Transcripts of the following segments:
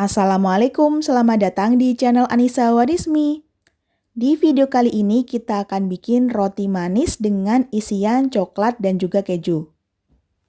Assalamualaikum, selamat datang di channel Anissa Wadismi. Di video kali ini kita akan bikin roti manis dengan isian coklat dan juga keju.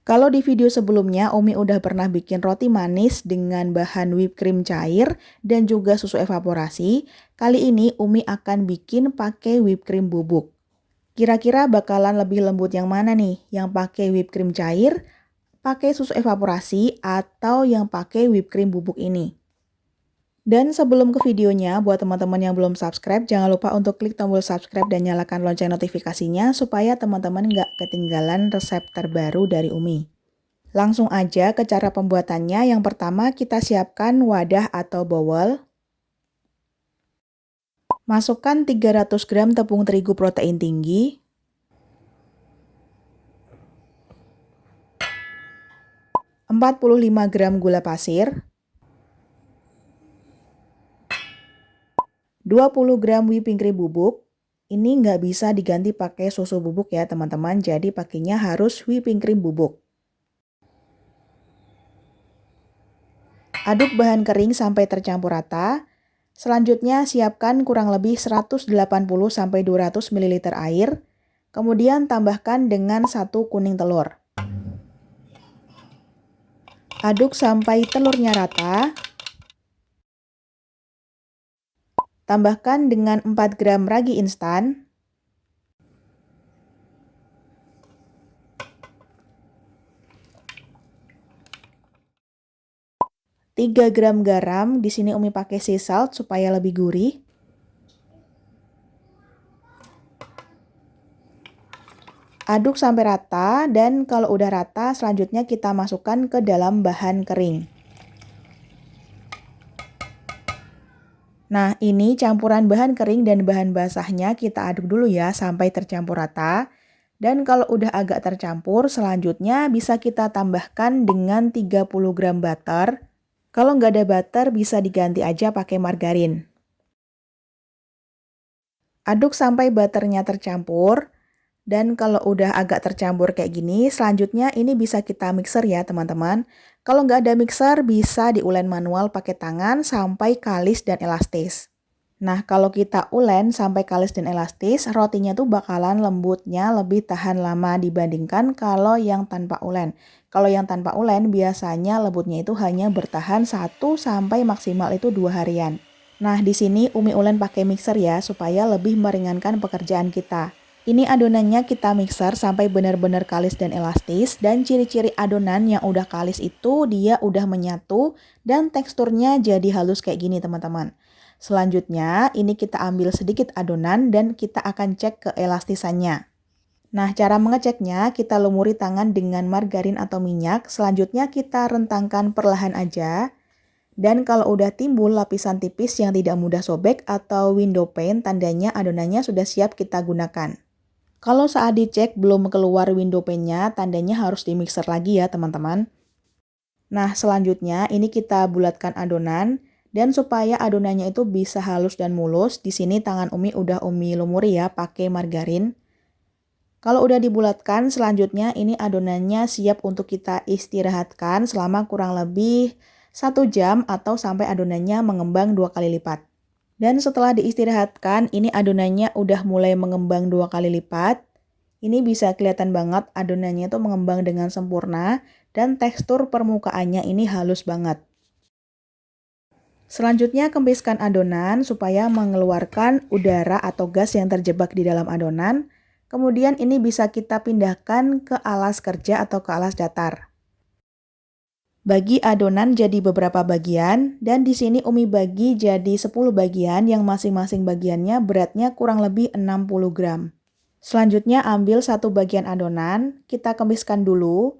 Kalau di video sebelumnya, Umi udah pernah bikin roti manis dengan bahan whipped cream cair dan juga susu evaporasi. Kali ini Umi akan bikin pakai whipped cream bubuk. Kira-kira bakalan lebih lembut yang mana nih? Yang pakai whipped cream cair, pakai susu evaporasi, atau yang pakai whipped cream bubuk ini? Dan sebelum ke videonya, buat teman-teman yang belum subscribe, jangan lupa untuk klik tombol subscribe dan nyalakan lonceng notifikasinya supaya teman-teman nggak ketinggalan resep terbaru dari Umi. Langsung aja ke cara pembuatannya. Yang pertama kita siapkan wadah atau bowl. Masukkan 300 gram tepung terigu protein tinggi. 45 gram gula pasir. 20 gram whipping cream bubuk. Ini nggak bisa diganti pakai susu bubuk ya teman-teman, jadi pakainya harus whipping cream bubuk. Aduk bahan kering sampai tercampur rata. Selanjutnya siapkan kurang lebih 180-200 ml air. Kemudian tambahkan dengan 1 kuning telur. Aduk sampai telurnya rata. Tambahkan dengan 4 gram ragi instan. 3 gram garam, di sini Umi pakai sea salt supaya lebih gurih. Aduk sampai rata, dan kalau udah rata selanjutnya kita masukkan ke dalam bahan kering. Nah, ini campuran bahan kering dan bahan basahnya kita aduk dulu ya sampai tercampur rata. Dan kalau udah agak tercampur, selanjutnya bisa kita tambahkan dengan 30 gram butter. Kalau nggak ada butter, bisa diganti aja pakai margarin. Aduk sampai butternya tercampur. Dan kalau udah agak tercampur kayak gini, selanjutnya ini bisa kita mixer ya teman-teman. Kalau nggak ada mixer, bisa diulen manual pakai tangan sampai kalis dan elastis. Nah, kalau kita ulen sampai kalis dan elastis, rotinya tuh bakalan lembutnya lebih tahan lama dibandingkan kalau yang tanpa ulen. Kalau yang tanpa ulen, biasanya lembutnya itu hanya bertahan 1 sampai maksimal itu 2 harian. Nah, di sini Umi ulen pakai mixer ya, supaya lebih meringankan pekerjaan kita. Ini adonannya kita mixer sampai benar-benar kalis dan elastis, dan ciri-ciri adonan yang udah kalis itu dia udah menyatu dan teksturnya jadi halus kayak gini teman-teman. Selanjutnya ini kita ambil sedikit adonan dan kita akan cek keelastisannya. Nah, cara mengeceknya kita lumuri tangan dengan margarin atau minyak, selanjutnya kita rentangkan perlahan aja. Dan kalau udah timbul lapisan tipis yang tidak mudah sobek atau window pane, tandanya adonannya sudah siap kita gunakan. Kalau saat dicek belum keluar window pane-nya, tandanya harus dimixer lagi ya teman-teman. Nah, selanjutnya ini kita bulatkan adonan, dan supaya adonannya itu bisa halus dan mulus, di sini tangan Umi udah Umi lumuri ya pakai margarin. Kalau udah dibulatkan, selanjutnya ini adonannya siap untuk kita istirahatkan selama kurang lebih 1 jam atau sampai adonannya mengembang 2 kali lipat. Dan setelah diistirahatkan, ini adonannya udah mulai mengembang 2 kali lipat. Ini bisa kelihatan banget adonannya tuh mengembang dengan sempurna dan tekstur permukaannya ini halus banget. Selanjutnya kempiskan adonan supaya mengeluarkan udara atau gas yang terjebak di dalam adonan. Kemudian ini bisa kita pindahkan ke alas kerja atau ke alas datar. Bagi adonan jadi beberapa bagian, dan di sini Umi bagi jadi 10 bagian yang masing-masing bagiannya beratnya kurang lebih 60 gram. Selanjutnya ambil 1 bagian adonan, kita kempiskan dulu,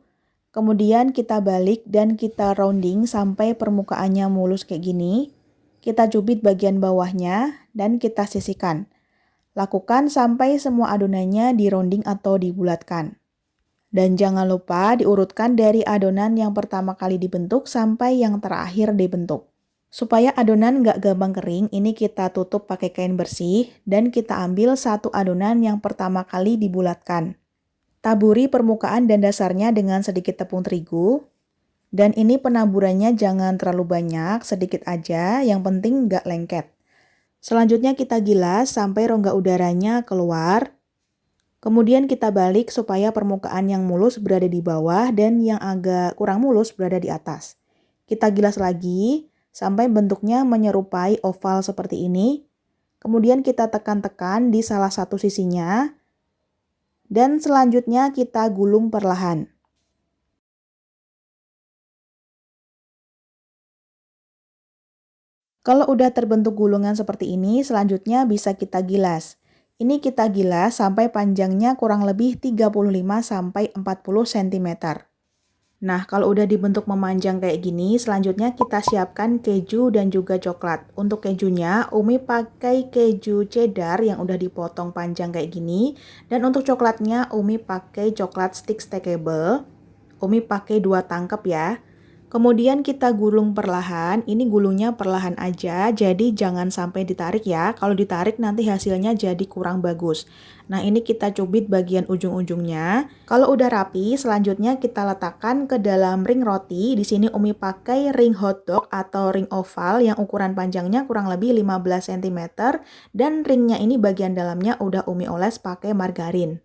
kemudian kita balik dan kita rounding sampai permukaannya mulus kayak gini. Kita cubit bagian bawahnya dan kita sisihkan. Lakukan sampai semua adonannya di rounding atau dibulatkan. Dan jangan lupa diurutkan dari adonan yang pertama kali dibentuk sampai yang terakhir dibentuk. Supaya adonan nggak gampang kering, ini kita tutup pakai kain bersih dan kita ambil 1 adonan yang pertama kali dibulatkan. Taburi permukaan dan dasarnya dengan sedikit tepung terigu. Dan ini penaburannya jangan terlalu banyak, sedikit aja, yang penting nggak lengket. Selanjutnya kita gilas sampai rongga udaranya keluar. Kemudian kita balik supaya permukaan yang mulus berada di bawah dan yang agak kurang mulus berada di atas. Kita gilas lagi sampai bentuknya menyerupai oval seperti ini. Kemudian kita tekan-tekan di salah satu sisinya. Dan selanjutnya kita gulung perlahan. Kalau udah terbentuk gulungan seperti ini, selanjutnya bisa kita gilas. Ini kita gilas sampai panjangnya kurang lebih 35-40 cm. Nah, kalau udah dibentuk memanjang kayak gini, selanjutnya kita siapkan keju dan juga coklat. Untuk kejunya, Umi pakai keju cheddar yang udah dipotong panjang kayak gini. Dan untuk coklatnya, Umi pakai coklat stick stackable. Umi pakai 2 tangkep ya. Kemudian kita gulung perlahan, ini gulungnya perlahan aja, jadi jangan sampai ditarik ya. Kalau ditarik nanti hasilnya jadi kurang bagus. Nah ini kita cubit bagian ujung-ujungnya. Kalau udah rapi, selanjutnya kita letakkan ke dalam ring roti. Di sini Umi pakai ring hotdog atau ring oval yang ukuran panjangnya kurang lebih 15 cm. Dan ringnya ini bagian dalamnya udah Umi oles pakai margarin.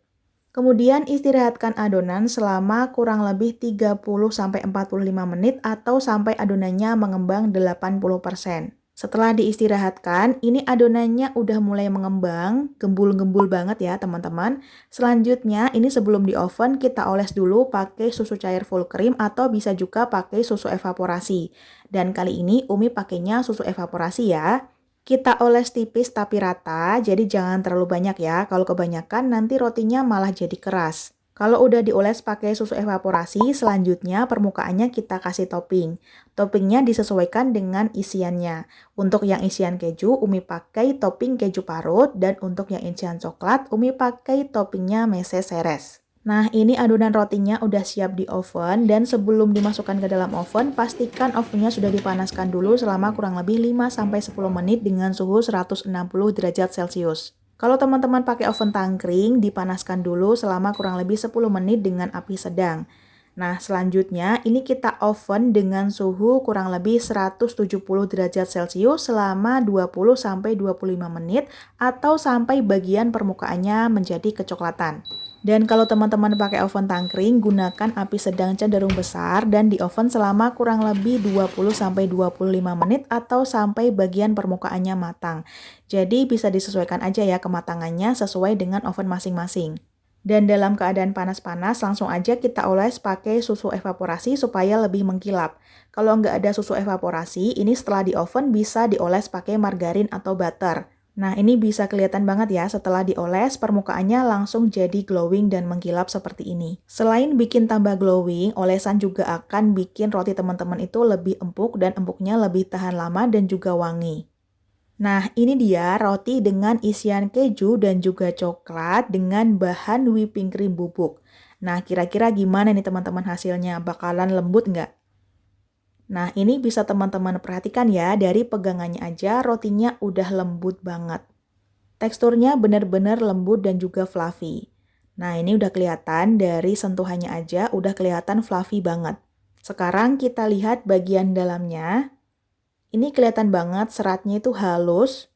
Kemudian istirahatkan adonan selama kurang lebih 30-45 menit atau sampai adonannya mengembang 80%. Setelah diistirahatkan, ini adonannya udah mulai mengembang, gembul-gembul banget ya teman-teman. Selanjutnya, ini sebelum di oven kita oles dulu pakai susu cair full cream atau bisa juga pakai susu evaporasi. Dan kali ini Umi pakainya susu evaporasi ya. Kita oles tipis tapi rata, jadi jangan terlalu banyak ya. Kalau kebanyakan nanti rotinya malah jadi keras. Kalau udah dioles pakai susu evaporasi, selanjutnya permukaannya kita kasih topping. Toppingnya disesuaikan dengan isiannya. Untuk yang isian keju, Umi pakai topping keju parut, dan untuk yang isian coklat, Umi pakai toppingnya meses seres. Nah, ini adonan rotinya udah siap di oven dan sebelum dimasukkan ke dalam oven, pastikan ovennya sudah dipanaskan dulu selama kurang lebih 5-10 menit dengan suhu 160 derajat Celcius. Kalau teman-teman pakai oven tangkring, dipanaskan dulu selama kurang lebih 10 menit dengan api sedang. Nah, selanjutnya ini kita oven dengan suhu kurang lebih 170 derajat Celcius selama 20-25 menit atau sampai bagian permukaannya menjadi kecoklatan. Dan kalau teman-teman pakai oven tangkring, gunakan api sedang cenderung besar dan di oven selama kurang lebih 20-25 menit atau sampai bagian permukaannya matang. Jadi bisa disesuaikan aja ya kematangannya sesuai dengan oven masing-masing. Dan dalam keadaan panas-panas, langsung aja kita oles pakai susu evaporasi supaya lebih mengkilap. Kalau nggak ada susu evaporasi, ini setelah di oven bisa dioles pakai margarin atau butter. Nah, ini bisa kelihatan banget ya setelah dioles, permukaannya langsung jadi glowing dan mengkilap seperti ini. Selain bikin tambah glowing, olesan juga akan bikin roti teman-teman itu lebih empuk dan empuknya lebih tahan lama dan juga wangi. Nah, ini dia roti dengan isian keju dan juga coklat dengan bahan whipping cream bubuk. Nah, kira-kira gimana nih teman-teman hasilnya? Bakalan lembut nggak? Nah, ini bisa teman-teman perhatikan ya, dari pegangannya aja rotinya udah lembut banget. Teksturnya benar-benar lembut dan juga fluffy. Nah, ini udah kelihatan dari sentuhannya aja udah kelihatan fluffy banget. Sekarang kita lihat bagian dalamnya. Ini kelihatan banget seratnya itu halus.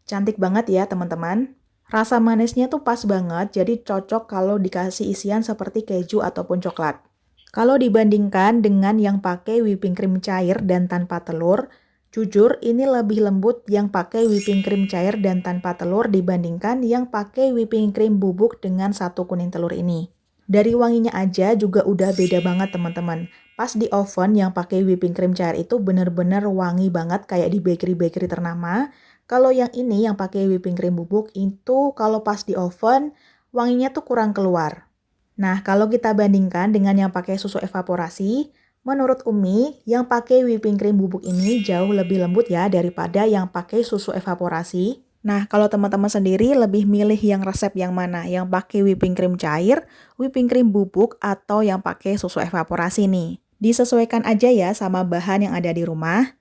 Cantik banget ya teman-teman. Rasa manisnya tuh pas banget, jadi cocok kalau dikasih isian seperti keju ataupun coklat. Kalau dibandingkan dengan yang pakai whipping cream cair dan tanpa telur, jujur ini lebih lembut yang pakai whipping cream cair dan tanpa telur dibandingkan yang pakai whipping cream bubuk dengan satu kuning telur ini. Dari wanginya aja juga udah beda banget teman-teman. Pas di oven yang pakai whipping cream cair itu bener-bener wangi banget kayak di bakery-bakery ternama. Kalau yang ini yang pakai whipping cream bubuk itu kalau pas di oven wanginya tuh kurang keluar. Nah, kalau kita bandingkan dengan yang pakai susu evaporasi, menurut Umi, yang pakai whipping cream bubuk ini jauh lebih lembut ya daripada yang pakai susu evaporasi. Nah, kalau teman-teman sendiri lebih milih yang resep yang mana? Yang pakai whipping cream cair, whipping cream bubuk, atau yang pakai susu evaporasi nih? Disesuaikan aja ya sama bahan yang ada di rumah.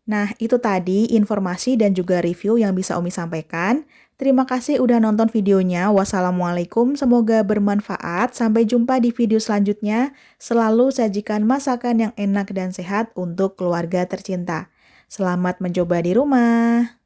Nah, itu tadi informasi dan juga review yang bisa Umi sampaikan. Terima kasih udah nonton videonya. Wassalamualaikum, semoga bermanfaat. Sampai jumpa di video selanjutnya. Selalu sajikan masakan yang enak dan sehat untuk keluarga tercinta. Selamat mencoba di rumah.